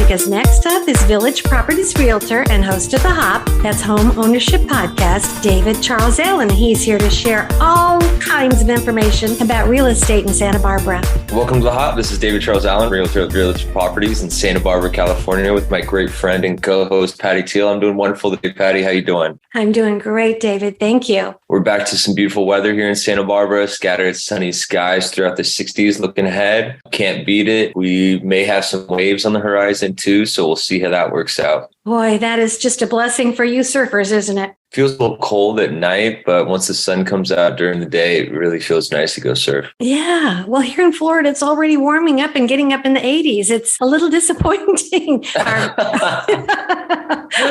because next up is Village Properties Realtor and host of The Hop, that's Home Ownership Podcast, David Charles Allen. He's here to share all kinds of information about real estate in Santa Barbara. Welcome to The Hop. This is David Charles Allen, Realtor of Village Properties in Santa Barbara, California, with my great friend and co-host, Patti Teal. I'm doing wonderful today. Patti, how you doing? I'm doing great, David. Thank you. We're back to some beautiful weather here in Santa Barbara, scattered sunny skies throughout the 60s. Looking ahead, can't beat it. We may have some waves on the horizon too, so we'll see how that works out. Boy, that is just a blessing for you surfers, isn't it? Feels a little cold at night, but once the sun comes out during the day, it really feels nice to go surf. Yeah. Well, here in Florida, it's already warming up and getting up in the 80s. It's a little disappointing.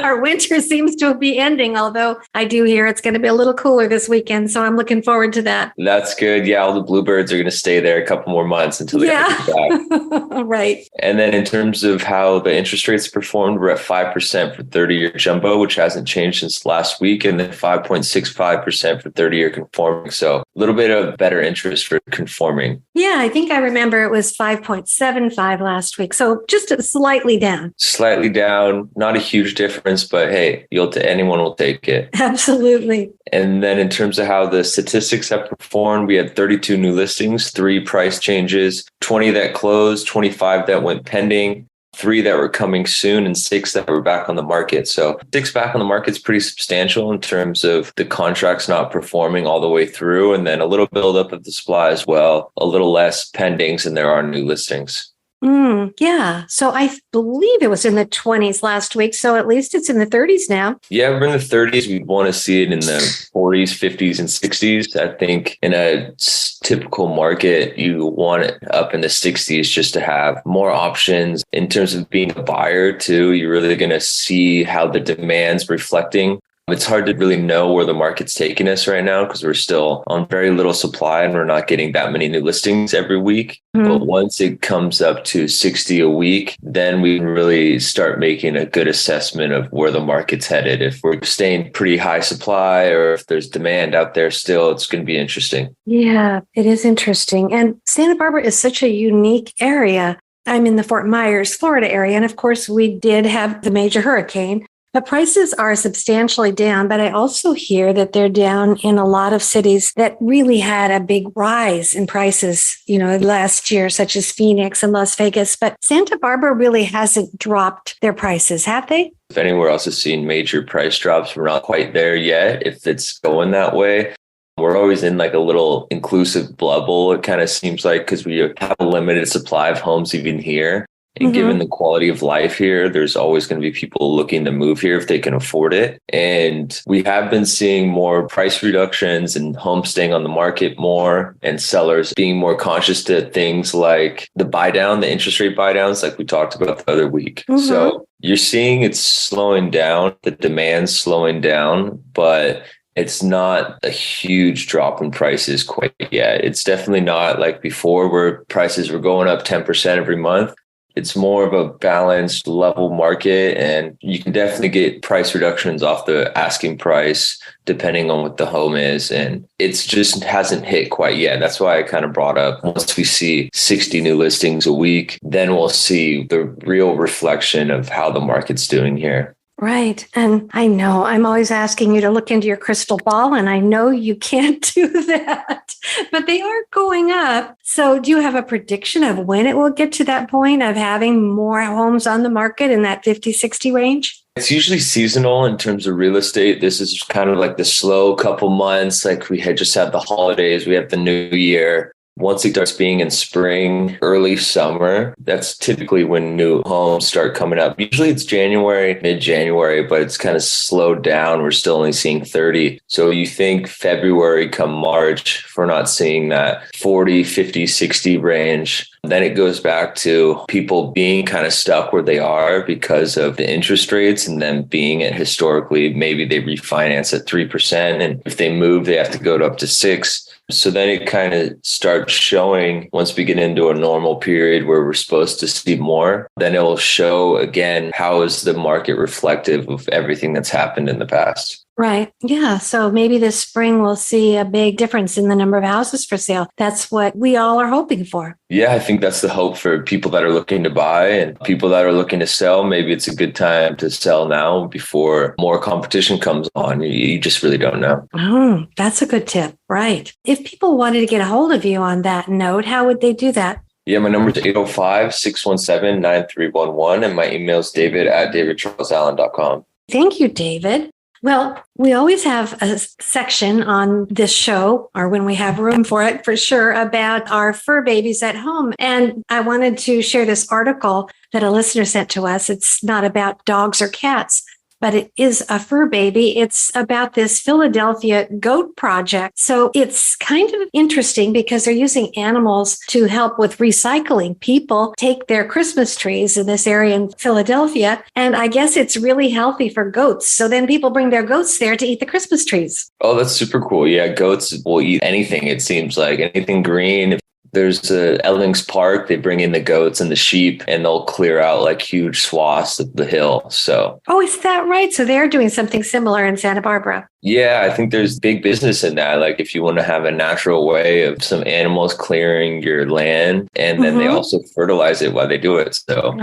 Our winter seems to be ending, although I do hear it's going to be a little cooler this weekend. So I'm looking forward to that. That's good. Yeah, all the bluebirds are going to stay there a couple more months until they come back. Right. And then in terms of how the interest rates performed, we're at 5% for 30-year jumbo, which hasn't changed since last week, and then 5.65% for 30-year conforming. So a little bit of better interest for conforming. Yeah, I think I remember it was 5.75 last week. So just slightly down. Slightly down, not a huge difference, but hey, anyone will take it. Absolutely. And then in terms of how the statistics have performed, we had 32 new listings, 3 price changes, 20 that closed, 25 that went pending, 3 that were coming soon, and 6 that were back on the market. So 6 back on the market is pretty substantial in terms of the contracts not performing all the way through, and then a little buildup of the supply as well, a little less pendings, and there are new listings. Yeah. So I believe it was in the 20s last week. So at least it's in the 30s now. Yeah, we're in the 30s. We'd want to see it in the 40s, 50s, and 60s. I think in a typical market, you want it up in the 60s just to have more options. In terms of being a buyer too, you're really going to see how the demand's reflecting. It's hard to really know where the market's taking us right now because we're still on very little supply and we're not getting that many new listings every week. But once it comes up to 60 a week, then we can really start making a good assessment of where the market's headed. If we're staying pretty high supply or if there's demand out there still, it's going to be interesting. Yeah, it is interesting. And Santa Barbara is such a unique area. I'm in the Fort Myers, Florida area. And of course, we did have the major hurricane. The prices are substantially down, but I also hear that they're down in a lot of cities that really had a big rise in prices, last year, such as Phoenix and Las Vegas. But Santa Barbara really hasn't dropped their prices, have they? If anywhere else has seen major price drops, we're not quite there yet. If it's going that way, we're always in like a little inclusive bubble, it kind of seems like, because we have a limited supply of homes even here. And given the quality of life here, there's always going to be people looking to move here if they can afford it. And we have been seeing more price reductions and homes staying on the market more and sellers being more conscious to things like the buy down, the interest rate buy downs, like we talked about the other week. So you're seeing it's slowing down, the demand's slowing down, but it's not a huge drop in prices quite yet. It's definitely not like before where prices were going up 10% every month. It's more of a balanced level market, and you can definitely get price reductions off the asking price depending on what the home is. And it's just hasn't hit quite yet. That's why I kind of brought up once we see 60 new listings a week, then we'll see the real reflection of how the market's doing here. Right. And I know I'm always asking you to look into your crystal ball, and I know you can't do that, but they are going up. So do you have a prediction of when it will get to that point of having more homes on the market in that 50, 60 range? It's usually seasonal in terms of real estate. This is kind of like the slow couple months. Like we had just had the holidays, we have the new year. Once it starts being in spring, early summer, that's typically when new homes start coming up. Usually it's January, mid-January, but it's kind of slowed down. We're still only seeing 30. So you think February come March, if we're not seeing that 40, 50, 60 range, then it goes back to people being kind of stuck where they are because of the interest rates and then being at historically, maybe they refinance at 3%. And if they move, they have to go to up to 6%. So then it kind of starts showing once we get into a normal period where we're supposed to see more, then it will show again, how is the market reflective of everything that's happened in the past? Right. Yeah. So maybe this spring we'll see a big difference in the number of houses for sale. That's what we all are hoping for. Yeah, I think that's the hope for people that are looking to buy and people that are looking to sell. Maybe it's a good time to sell now before more competition comes on. You just really don't know. Oh, that's a good tip. Right. If people wanted to get a hold of you on that note, how would they do that? Yeah, my number is 805-617-9311 and my email is david@davidcharlesallen.com. Thank you, David. Well, we always have a section on this show, or when we have room for it, for sure, about our fur babies at home. And I wanted to share this article that a listener sent to us. It's not about dogs or cats, but it is a fur baby. It's about this Philadelphia goat project. So it's kind of interesting because they're using animals to help with recycling. People take their Christmas trees in this area in Philadelphia, and I guess it's really healthy for goats. So then people bring their goats there to eat the Christmas trees. Oh, that's super cool. Yeah, goats will eat anything, it seems like, anything green. There's a Ellings Park. They bring in the goats and the sheep and they'll clear out like huge swaths of the hill. So, oh, is that right? So they're doing something similar in Santa Barbara. Yeah, I think there's big business in that. Like if you want to have a natural way of some animals clearing your land and then they also fertilize it while they do it. So,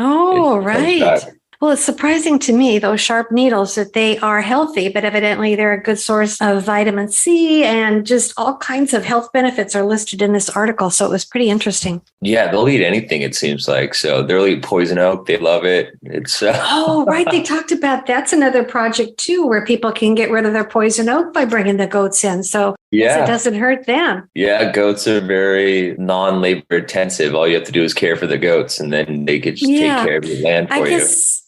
right. Well, it's surprising to me, those sharp needles, that they are healthy, but evidently they're a good source of vitamin C and just all kinds of health benefits are listed in this article. So it was pretty interesting. Yeah, they'll eat anything, it seems like. So they'll eat poison oak. They love it. It's Oh, right. They talked about that's another project, too, where people can get rid of their poison oak by bringing the goats in. So it doesn't hurt them. Yeah, goats are very non-labor intensive. All you have to do is care for the goats and then they could just take care of your land for you.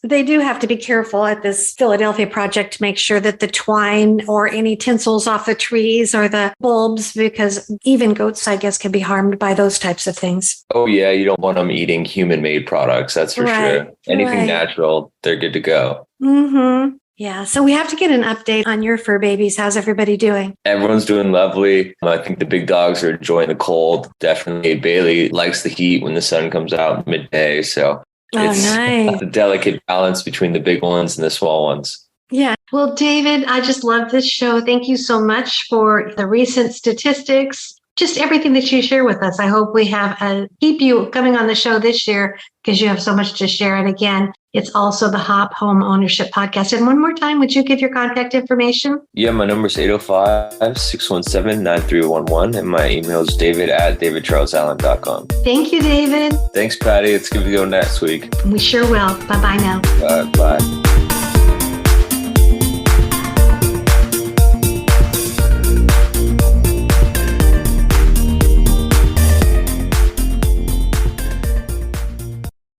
They do have to be careful at this Philadelphia project to make sure that the twine or any tinsels off the trees or the bulbs, because even goats, I guess, can be harmed by those types of things. Oh, yeah. You don't want them eating human-made products. That's for sure. Anything natural, they're good to go. Mm-hmm. Yeah. So we have to get an update on your fur babies. How's everybody doing? Everyone's doing lovely. I think the big dogs are enjoying the cold. Definitely. Bailey likes the heat when the sun comes out midday. So it's a delicate balance between the big ones and the small ones. Yeah. Well, David, I just love this show. Thank you so much for the recent statistics, just everything that you share with us. I hope we have keep you coming on the show this year because you have so much to share. And again, it's also the HOP Home Ownership Podcast. And one more time, would you give your contact information? Yeah, my number is 805-617-9311. And my email is david@davidcharlesallen.com. Thank you, David. Thanks, Patti. Let's give it a go next week. We sure will. Bye-bye now. Bye.